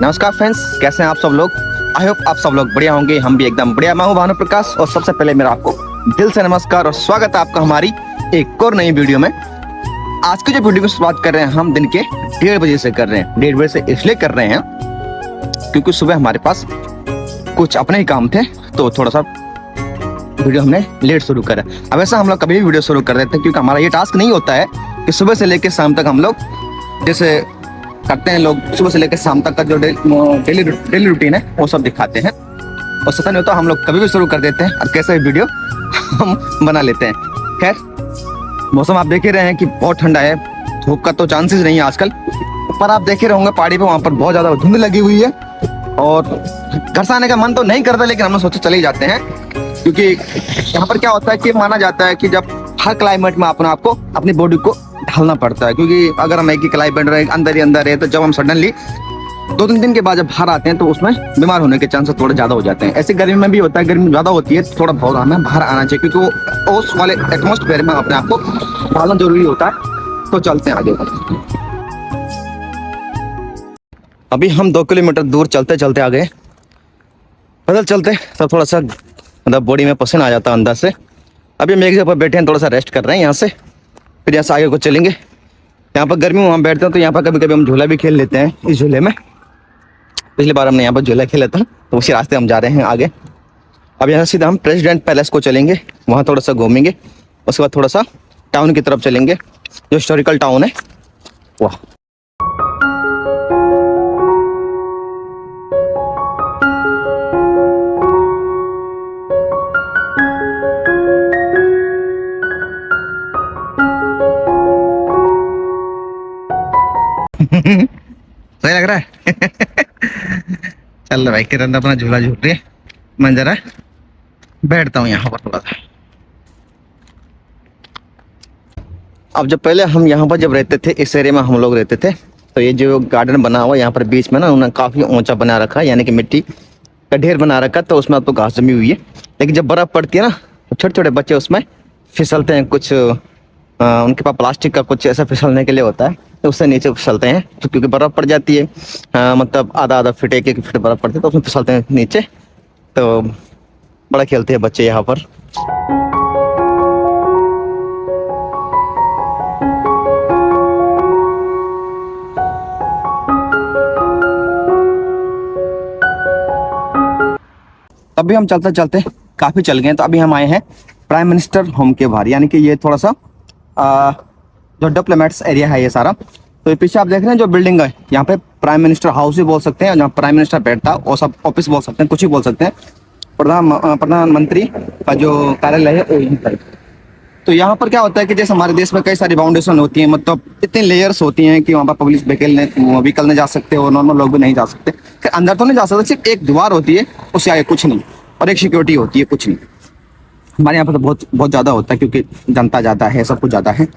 नमस्कार फ्रेंड्स, कैसे हैं आप सब लोग। आई होप आप सब लोग बढ़िया होंगे, हम भी एकदम बढ़िया। मैं हूं भानु प्रकाश और सबसे पहले मेरा आपको दिल से नमस्कार और स्वागत है आपका हमारी एक और नई वीडियो में। आज की जो वीडियो की शुरुआत कर रहे हैं हम दिन के 1:30 बजे से कर रहे हैं। 1:30 बजे से इसलिए कर रहे हैं क्योंकि सुबह हमारे पास कुछ अपने ही काम थे, तो थोड़ा सा वीडियो हमने लेट शुरू करा। अब ऐसा हम लोग कभी भी वीडियो शुरू कर देते हैं क्योंकि हमारा ये टास्क नहीं होता है कि सुबह से लेकर शाम तक हम लोग जैसे करते हैं, लोग सुबह से लेकर शाम तक का जो डेली रूटीन है वो सब दिखाते हैं और सता नहीं होता, हम लोग कभी भी शुरू कर देते हैं और कैसे भी वीडियो हम बना लेते हैं। खैर, मौसम आप देख ही रहे हैं कि बहुत ठंडा है, धूप का तो चांसेस नहीं है आजकल। पर आप देख ही रहोगे पहाड़ी पे वहाँ पर बहुत ज़्यादा धुंध लगी हुई है और घर से आने का मन तो नहीं करता, लेकिन हम लोग सोचे चले ही जाते हैं क्योंकि यहाँ पर क्या होता है कि माना जाता है कि जब हर क्लाइमेट में अपने आपको अपनी बॉडी को ढालना पड़ता है, क्योंकि अगर हम एक ही क्लाइमेट रहे अंदर ही अंदर है तो जब हम सडनली 2-3 दिन के बाद जब बाहर आते हैं तो उसमें बीमार होने के चांसेस थोड़े ज़्यादा हो जाते हैं। ऐसे गर्मी में भी होता है, गर्मी ज़्यादा होती है तो थोड़ा बहुत हमें बाहर आना चाहिए क्योंकि वो उस वाले एटमॉस्फेयर में अपने आप को ढालना जरूरी होता है। तो चलते हैं आगे। अभी हम 2 किलोमीटर दूर चलते चलते आ गए। पैदल चलते तब थोड़ा सा मतलब बॉडी में पसीना आ जाता है अंदर से। अभी हम एक जगह पर बैठे हैं, थोड़ा सा रेस्ट कर रहे हैं यहाँ से, फिर यहाँ से आगे को चलेंगे। यहाँ पर गर्मी में हम बैठते हैं तो यहाँ पर कभी कभी हम झूला भी खेल लेते हैं। इस झूले में पिछली बार हमने यहाँ पर झूला खेला था, तो उसी रास्ते हम जा रहे हैं आगे। अब यहाँ सीधा हम प्रेसिडेंट पैलेस को चलेंगे, वहाँ थोड़ा सा घूमेंगे, उसके बाद थोड़ा सा टाउन की तरफ चलेंगे, जो हिस्टोरिकल टाउन है वाह। सही लग रहा है। चल भाई, किरण अपना झूला झूल रही है, मैं जरा बैठता हूँ यहाँ पर थोड़ा सा। अब जब पहले हम यहाँ पर जब रहते थे, इस एरिया में हम लोग रहते थे, तो ये जो गार्डन बना हुआ है यहाँ पर बीच में ना, उन्होंने काफ़ी ऊंचा बना रखा है, यानी कि मिट्टी का ढेर बना रखा है, तो उसमें अब तो घास जमी हुई है। लेकिन जब बर्फ़ पड़ती है ना तो छोटे छोटे बच्चे उसमें फिसलते हैं, कुछ उनके पास प्लास्टिक का कुछ ऐसा फिसलने के लिए होता है, तो उससे नीचे फिसलते हैं। तो क्योंकि बर्फ़ पड़ जाती है, मतलब आधा फीट 1-1 फीट बर्फ़ पड़ती है, तो उसमें फिसलते हैं नीचे। तो बड़ा खेलते हैं बच्चे यहाँ पर। अभी हम चलते चलते काफ़ी चल गए, तो अभी हम आए हैं प्राइम मिनिस्टर होम के बाहर, यानी कि ये थोड़ा सा जो डिप्लोमेट्स एरिया है ये सारा। तो ये पीछे आप देख रहे हैं जो बिल्डिंग है, यहाँ पे प्राइम मिनिस्टर हाउस भी बोल सकते हैं, जहाँ प्राइम मिनिस्टर बैठता है, और सब ऑफिस बोल सकते हैं, कुछ ही बोल सकते हैं। प्रधानमंत्री का जो कार्यालय है वो यहीं पर। तो यहाँ पर क्या होता है कि जैसे हमारे देश में कई सारी बाउंडेशन होती हैं, मतलब इतनी लेयर्स होती हैं कि वहाँ पर पब्लिक व्हीकल नहीं जा सकते और नॉर्मल लोग भी नहीं जा सकते। अंदर तो नहीं जा सकते, सिर्फ एक दीवार होती है, उससे आगे कुछ नहीं, और एक सिक्योरिटी होती है, कुछ नहीं। हमारे यहाँ पर तो बहुत बहुत ज़्यादा होता है क्योंकि जनता ज़्यादा है, सब कुछ ज़्यादा है,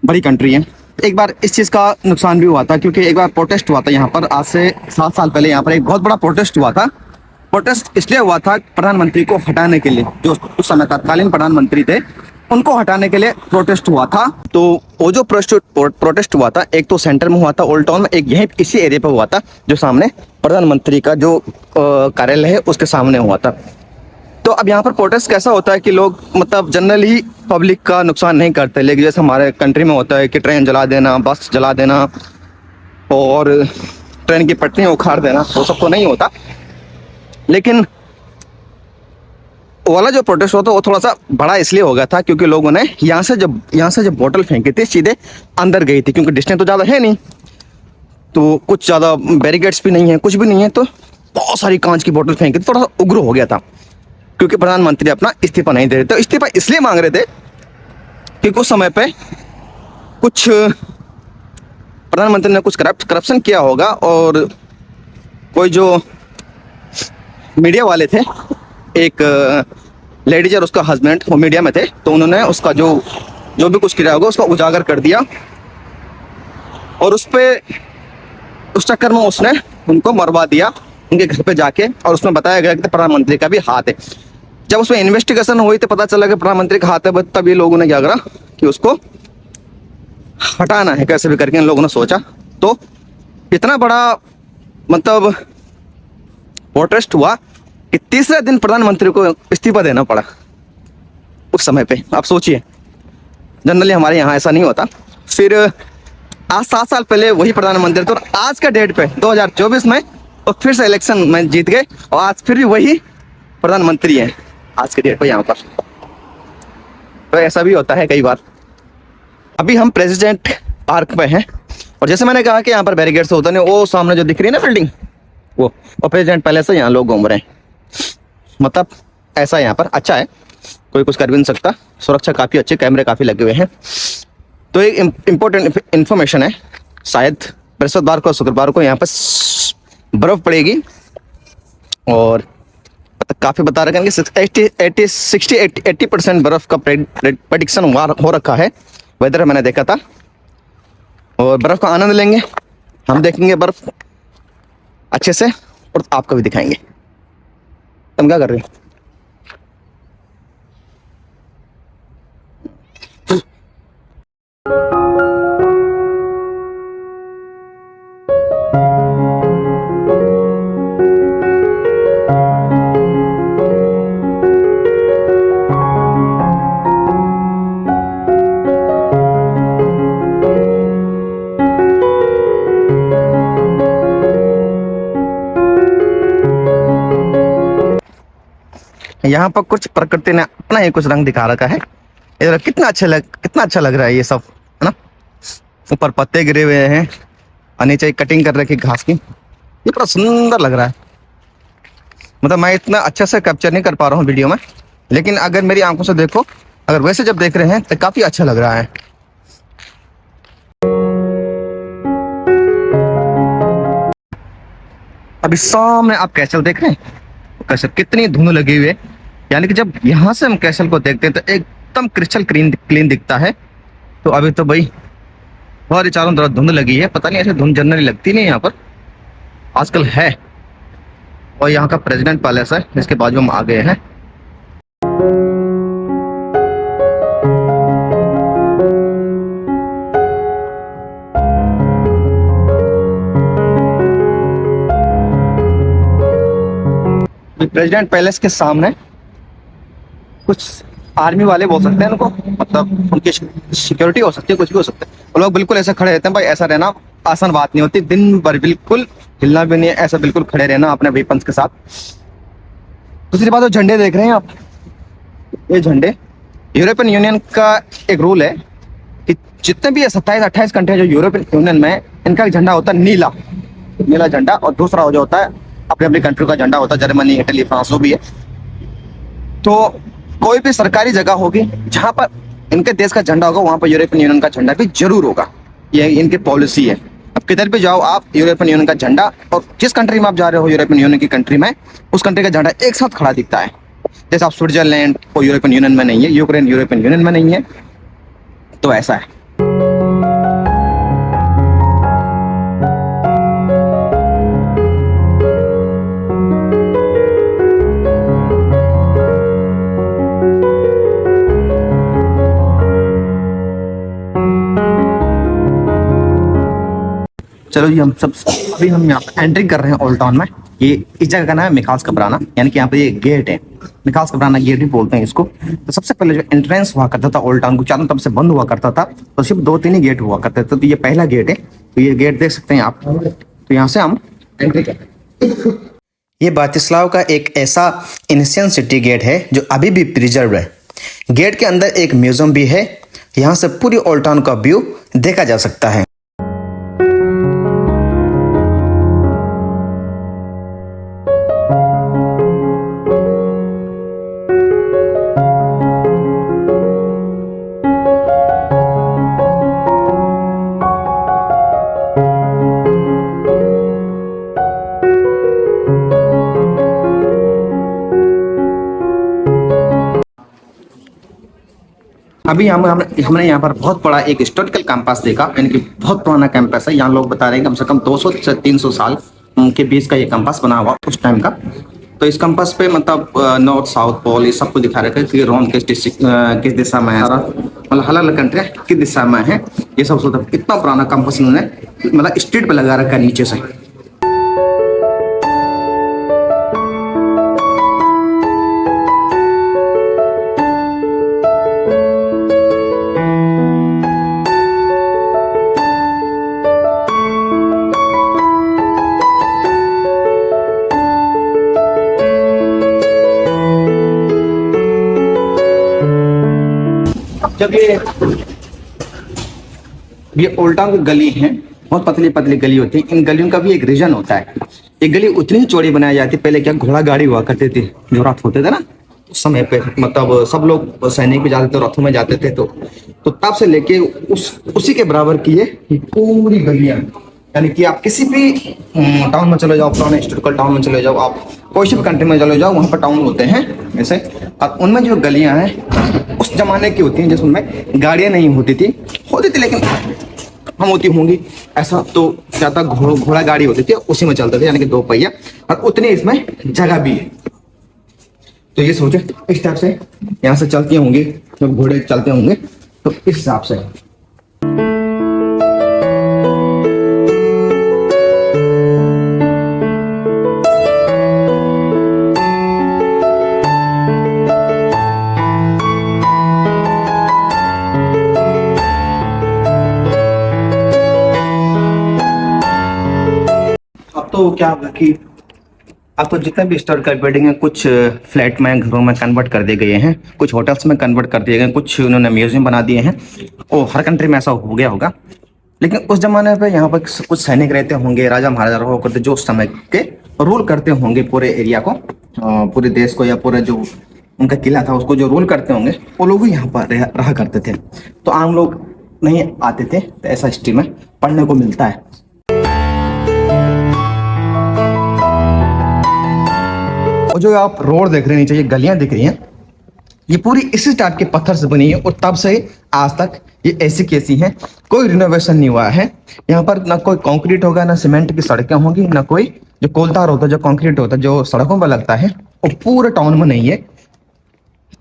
बड़ी कंट्री है। एक बार इस चीज़ का नुकसान भी हुआ था क्योंकि एक बार प्रोटेस्ट हुआ था यहाँ पर, आज से 7 साल पहले यहाँ पर एक बहुत बड़ा प्रोटेस्ट हुआ था। प्रोटेस्ट इसलिए हुआ था प्रधानमंत्री को हटाने के लिए, जो उस समय तत्कालीन प्रधानमंत्री थे उनको हटाने के लिए प्रोटेस्ट हुआ था। तो वो जो प्रोटेस्ट हुआ था, एक तो सेंटर में हुआ था ओल्ड टाउन में, एक यहीं इसी एरिया पर हुआ था जो सामने प्रधानमंत्री का जो कार्यालय है उसके सामने हुआ था। तो अब यहाँ पर प्रोटेस्ट कैसा होता है कि लोग मतलब जनरली पब्लिक का नुकसान नहीं करते, लेकिन जैसे हमारे कंट्री में होता है कि ट्रेन जला देना, बस जला देना और ट्रेन की पटरियाँ उखाड़ देना, वो सब तो नहीं होता। लेकिन वाला जो प्रोटेस्ट हुआ था वो थोड़ा सा बड़ा इसलिए हो गया था क्योंकि लोगों ने यहाँ से जब बोतल फेंकी थी सीधे अंदर गई थी, क्योंकि डिस्टेंस तो ज़्यादा है नहीं, तो कुछ ज़्यादा बैरिकेड्स भी नहीं है, कुछ भी नहीं है, तो बहुत सारी कांच की बोतल फेंकी थी। थोड़ा सा उग्र हो गया था क्योंकि प्रधानमंत्री अपना इस्तीफा नहीं दे रहे थे। तो इस्तीफा इसलिए मांग रहे थे क्योंकि उस समय पे कुछ प्रधानमंत्री ने कुछ करप्शन किया होगा, और कोई जो मीडिया वाले थे, एक लेडीज और उसका हस्बैंड वो मीडिया में थे, तो उन्होंने उसका जो भी कुछ किया होगा उसको उजागर कर दिया, और उस चक्कर में उसने उनको मरवा दिया उनके घर पे जाके, और उसमें बताया गया कि प्रधानमंत्री का भी हाथ है। जब उसमें इन्वेस्टिगेशन हुई तो पता चला कि प्रधानमंत्री का हाथ है, तब ये लोगों ने क्या करा कि उसको हटाना है कैसे भी करके इन लोगों ने सोचा। तो इतना बड़ा मतलब प्रोटेस्ट हुआ कि तीसरे दिन प्रधानमंत्री को इस्तीफा देना पड़ा उस समय पे। आप सोचिए, जनरली हमारे यहाँ ऐसा नहीं होता। फिर आज 7 साल पहले वही प्रधानमंत्री थे और आज का डेट पे 2024 में और फिर से इलेक्शन में जीत गए और आज फिर भी वही प्रधानमंत्री हैं आज के डेट पे यहाँ पर। तो ऐसा भी होता है कई बार। अभी हम प्रेसिडेंट पार्क में हैं और जैसे मैंने कहा कि यहाँ पर बैरिकेड्स होते हैं, वो सामने जो दिख रही है ना बिल्डिंग, वो और प्रेसिडेंट पैलेस है, यहाँ लोग घूम रहे हैं। मतलब ऐसा यहाँ पर अच्छा है, कोई कुछ कर भी नहीं सकता। सुरक्षा काफ़ी अच्छी, कैमरे काफ़ी लगे हुए हैं। तो एक इम्पोर्टेंट इन्फॉर्मेशन है, शायद बृहस्पतिवार को शुक्रवार को यहाँ पर बर्फ़ पड़ेगी और काफ़ी बता रखे हैं कि 60-80% बर्फ़ का प्रेडिक्शन हो रखा है। वेदर मैंने देखा था और बर्फ़ का आनंद लेंगे, हम देखेंगे बर्फ़ अच्छे से और आपको भी दिखाएंगे। तुम क्या कर रहे हो? यहाँ पर कुछ प्रकृति ने अपना ही कुछ रंग दिखा रखा है। इधर कितना अच्छा लग रहा है ये सब, है ना। ऊपर पत्ते गिरे हुए हैं और नीचे कटिंग कर रखी घास की, ये बड़ा सुंदर लग रहा है। मतलब मैं इतना अच्छे से कैप्चर नहीं कर पा रहा हूँ वीडियो में, लेकिन अगर मेरी आंखों से देखो, अगर वैसे जब देख रहे हैं तो काफी अच्छा लग रहा है। अभी सामने आप कैसल देख रहे हैं, कैसल कितनी धुंध लगी हुई है। यानी कि जब यहाँ से हम कैसल को देखते हैं तो एकदम क्रिस्टल क्लीन दिखता है। तो अभी तो भाई बहुत ही चारों तरफ धुंध लगी है, पता नहीं ऐसे धुंध जनरली लगती नहीं यहाँ पर, आजकल है। और यहाँ का प्रेसिडेंट पैलेस है, इसके बाजू हम आ गए हैं। प्रेसिडेंट पैलेस के सामने कुछ आर्मी वाले बोल सकते हैं उनको, मतलब उनकी सिक्योरिटी हो सकती है, कुछ भी हो सकता है। वो लोग बिल्कुल ऐसे खड़े रहते हैं। भाई ऐसा रहना आसान बात नहीं होती, दिन भर बिल्कुल हिलना भी नहीं है, ऐसा बिल्कुल खड़े रहना अपने वेपन्स के साथ। दूसरी बात, वो झंडे देख रहे हैं आप, ये झंडे यूरोपियन यूनियन का एक रूल है कि जितने भी 27-28 कंट्री जो यूरोपियन यूनियन में, इनका झंडा होता है नीला झंडा, और दूसरा जो होता है अपनी अपनी कंट्री का झंडा होता है, जर्मनी, इटली, फ्रांस जो भी है। तो कोई भी सरकारी जगह होगी जहां पर इनके देश का झंडा होगा, वहां पर यूरोपियन यूनियन का झंडा भी जरूर होगा। ये इनकी पॉलिसी है। अब किधर भी जाओ आप, यूरोपियन यूनियन का झंडा, और जिस कंट्री में आप जा रहे हो यूरोपियन यूनियन की कंट्री में, उस कंट्री का झंडा एक साथ खड़ा दिखता है। जैसे आप स्विट्जरलैंड वो यूरोपियन यूनियन में नहीं है, यूक्रेन यूरोपियन यूनियन में नहीं है, तो ऐसा है। चलो जी, अभी हम यहाँ पे एंट्री कर रहे हैं ओल्ड टाउन में। ये इस जगह का नाम है मिखाल्स कबराना, यानी कि यहाँ पे ये गेट है, मिखाल्स कबराना गेट भी बोलते हैं इसको। तो सबसे पहले जो एंट्रेंस हुआ करता था ओल्ड टाउन को, चारों तरफ से बंद हुआ करता था, तो सिर्फ 2-3 ही गेट हुआ करते थे। तो ये पहला गेट है, तो ये गेट देख सकते हैं आप। तो यहाँ से हम एंट्री करते हैं। ये ब्रातिस्लाव का एक ऐसा एंशिएंट सिटी गेट है जो अभी भी प्रिजर्व है। गेट के अंदर एक म्यूजियम भी है, यहाँ से पूरी ओल्ड टाउन का व्यू देखा जा सकता है। अभी हमने यहाँ पर बहुत बड़ा एक हिस्टोरिकल कैंपस देखा, यानी कि बहुत पुराना कैंपस है। यहाँ लोग बता रहे हैं कम से कम 200 से 300 साल के बीच का ये कैंपस बना हुआ उस टाइम का। तो इस कैंपस पे मतलब नॉर्थ साउथ पोल ये सबको दिखा रखा है कि रोम किस किस दिशा में है, मतलब अलग अलग कंट्री किस दिशा में है, ये सब। इतना पुराना कैंपस उन्होंने मतलब स्ट्रीट पे लगा रखा है नीचे से। जब ये ओल्ड टाउन की गली है, बहुत पतली पतली गली होती है। इन गलियों का भी एक रीजन होता है। ये गली उतनी ही चौड़ी बनाई जाती है। पहले क्या घोड़ा गाड़ी हुआ करते थे, जो रथ होते थे ना उस समय पे, मतलब सब लोग सैनिक भी जाते थे, रथों में जाते थे। तो तब से लेके उसी के बराबर की ये पूरी गलियां, यानी कि आप किसी भी टाउन में चले जाओ, पुराने हिस्टोरिकल टाउन में चले जाओ, आप कोई सी भी कंट्री में चले जाओ, वहाँ पर टाउन होते हैं ऐसे। और उनमें जो गलियां हैं उस जमाने की होती हैं जिसमें गाड़ियां नहीं होती थी लेकिन हम होती होंगी ऐसा। तो क्या था, घोड़ा गाड़ी होती थी, उसी में चलते थे, यानी कि 2 पहिया, और उतनी इसमें जगह भी है। तो ये सोचो इस टाइप से यहाँ से चलती होंगी, जब घोड़े चलते होंगे तो इस हिसाब से। अब तो क्या होगा कि अब तो जितने भी हिस्टोरिकल बिल्डिंग है, कुछ फ्लैट में, घरों में कन्वर्ट कर दिए गए हैं, कुछ होटल्स में कन्वर्ट कर दिए गए हैं, कुछ उन्होंने म्यूजियम बना दिए हैं। और हर कंट्री में ऐसा हो गया होगा। लेकिन उस जमाने पे यहाँ पर कुछ सैनिक रहते होंगे, राजा महाराजा रहा करते, जो उस समय के रूल करते होंगे पूरे एरिया को, पूरे देश को, या पूरे जो उनका किला था उसको जो रूल करते होंगे, वो लोग भी यहाँ पर रहा करते थे। तो आम लोग नहीं आते थे। तो ऐसा हिस्ट्री में पढ़ने को मिलता है। और जो आप रोड देख रहे हैं, नीचे ये गलियां दिख रही हैं, ये पूरी इसी टाइप के पत्थर से बनी है। और तब से आज तक ये ऐसी कैसी हैं, कोई रिनोवेशन नहीं हुआ है। यहाँ पर ना कोई कंक्रीट होगा, ना सीमेंट की सड़कें होंगी, ना कोई जो कोलतार होता है, जो कंक्रीट होता है, जो सड़कों पर लगता है, वो पूरे टाउन में नहीं है।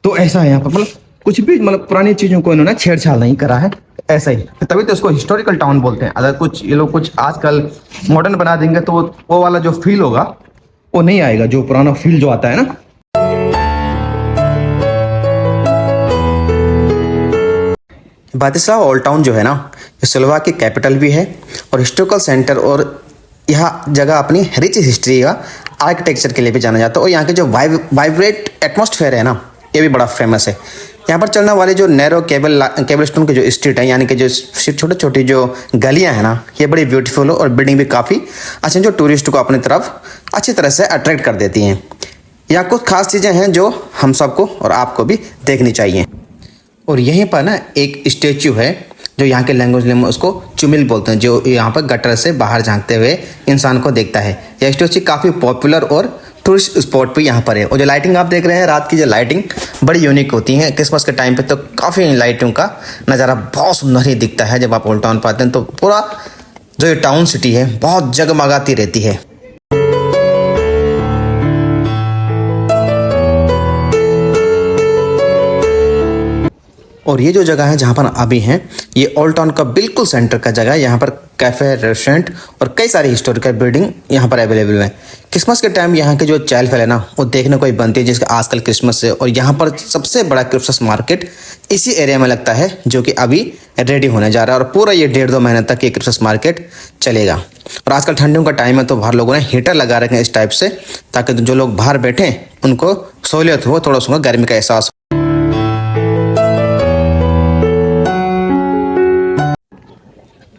तो ऐसा है यहाँ पर, मतलब कुछ भी, मतलब पुरानी चीजों को इन्होंने छेड़छाड़ नहीं करा है। ऐसा ही, तभी तो इसको हिस्टोरिकल टाउन बोलते हैं। अगर कुछ ये लोग कुछ आजकल मॉडर्न बना देंगे तो वो वाला जो फील होगा वो नहीं आएगा, जो पुराना फील जो आता है ना। ब्रातिस्लावा ओल्ड टाउन जो है ना, ये स्लोवाक की कैपिटल भी है और हिस्टोरिकल सेंटर, और यह जगह अपनी रिच हिस्ट्री का आर्किटेक्चर के लिए भी जाना जाता है। और यहाँ के जो वाइब्रेट एटमॉस्फेयर है ना, ये भी बड़ा फेमस है। यहाँ पर चलने वाले जो नैरो केबल स्टोन के जो स्ट्रीट है, यानी कि जो छोटे छोटी जो गलियाँ हैं ना, ये बड़ी ब्यूटीफुल है और बिल्डिंग भी काफ़ी अच्छे, जो टूरिस्ट को अपनी तरफ अच्छी तरह से अट्रैक्ट कर देती हैं। यहाँ कुछ खास चीज़ें हैं जो हम सबको और आपको भी देखनी चाहिए। और यहीं पर ना एक स्टेच्यू है, जो यहाँ के लैंग्वेज में उसको चुमिल बोलते हैं, जो यहाँ पर गटर से बाहर झांकते हुए इंसान को देखता है। यह स्टेच्यू काफ़ी पॉपुलर और टूरिस्ट स्पॉट भी यहाँ पर है। और जो लाइटिंग आप देख रहे हैं, रात की जो लाइटिंग बड़ी यूनिक होती है। क्रिसमस के टाइम पे तो काफ़ी लाइटिंग का नज़ारा बहुत सुंदर ही दिखता है। जब आप ओल्ड टाउन पर आते हैं तो पूरा जो ये टाउन सिटी है बहुत जगमगाती रहती है। और ये जो जगह है जहाँ पर अभी हैं, ये ओल्ड टाउन का बिल्कुल सेंटर का जगह है। यहाँ पर कैफ़े, रेस्टोरेंट और कई सारी हिस्टोरिकल बिल्डिंग यहाँ पर अवेलेबल है। क्रिसमस के टाइम यहाँ के जो चहल पहल है ना, वो देखने को ही बनती है, जिसका आजकल क्रिसमस है। और यहाँ पर सबसे बड़ा क्रिसमस मार्केट इसी एरिया में लगता है, जो कि अभी रेडी होने जा रहा है। और पूरा ये 1.5-2 महीने तक ये क्रिसमस मार्केट चलेगा। और आजकल ठंडियों का टाइम है, तो बाहर लोगों ने हीटर लगा रखे हैं इस टाइप से, ताकि जो लोग बाहर बैठें उनको सहूलियत हो, थोड़ा सा गर्मी का एहसास।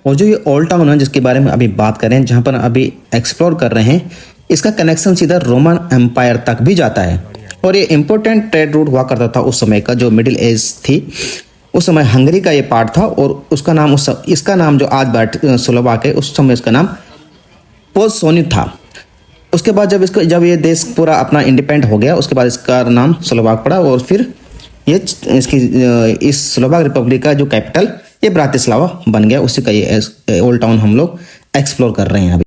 और जो ये ओल्ड टाउन है जिसके बारे में अभी बात करें, जहाँ पर अभी एक्सप्लोर कर रहे हैं, इसका कनेक्शन सीधा रोमन एम्पायर तक भी जाता है। और ये इम्पोर्टेंट ट्रेड रूट हुआ करता था उस समय का, जो मिडिल एज थी उस समय हंगरी का ये पार्ट था। और उसका नाम इसका नाम जो आज स्लोवाक है, उस समय इसका नाम पोजसोनिक था। उसके बाद जब ये देश पूरा अपना इंडिपेंडेंट हो गया, उसके बाद इसका नाम स्लोवाक पड़ा। और फिर ये इस स्लोवाक रिपब्लिक का जो कैपिटल ये ब्रातिस्लावा बन गया। उसी का ये ओल्ड टाउन हम लोग एक्सप्लोर कर रहे हैं अभी।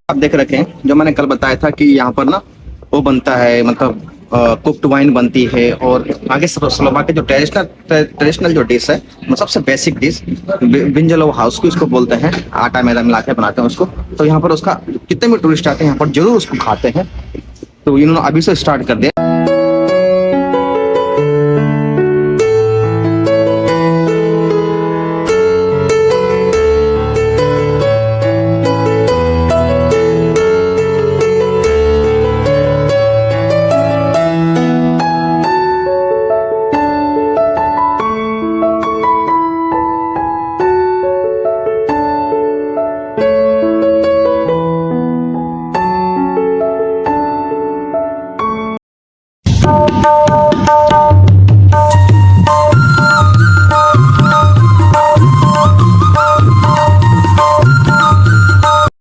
आप देख रखे हैं, जो मैंने कल बताया था कि यहाँ पर ना वो बनता है, मतलब कुक्ड वाइन बनती है। और आगे स्लोवाक के जो ट्रेडिशनल जो डिश है, वो सबसे बेसिक डिश बिंजलो हाउस की उसको बोलते हैं। आटा मैदा मिला के बनाते हैं उसको। तो यहाँ पर उसका कितने भी टूरिस्ट आते हैं यहाँ पर जरूर उसको खाते हैं। तो इन्होंने अभी से स्टार्ट कर दिया।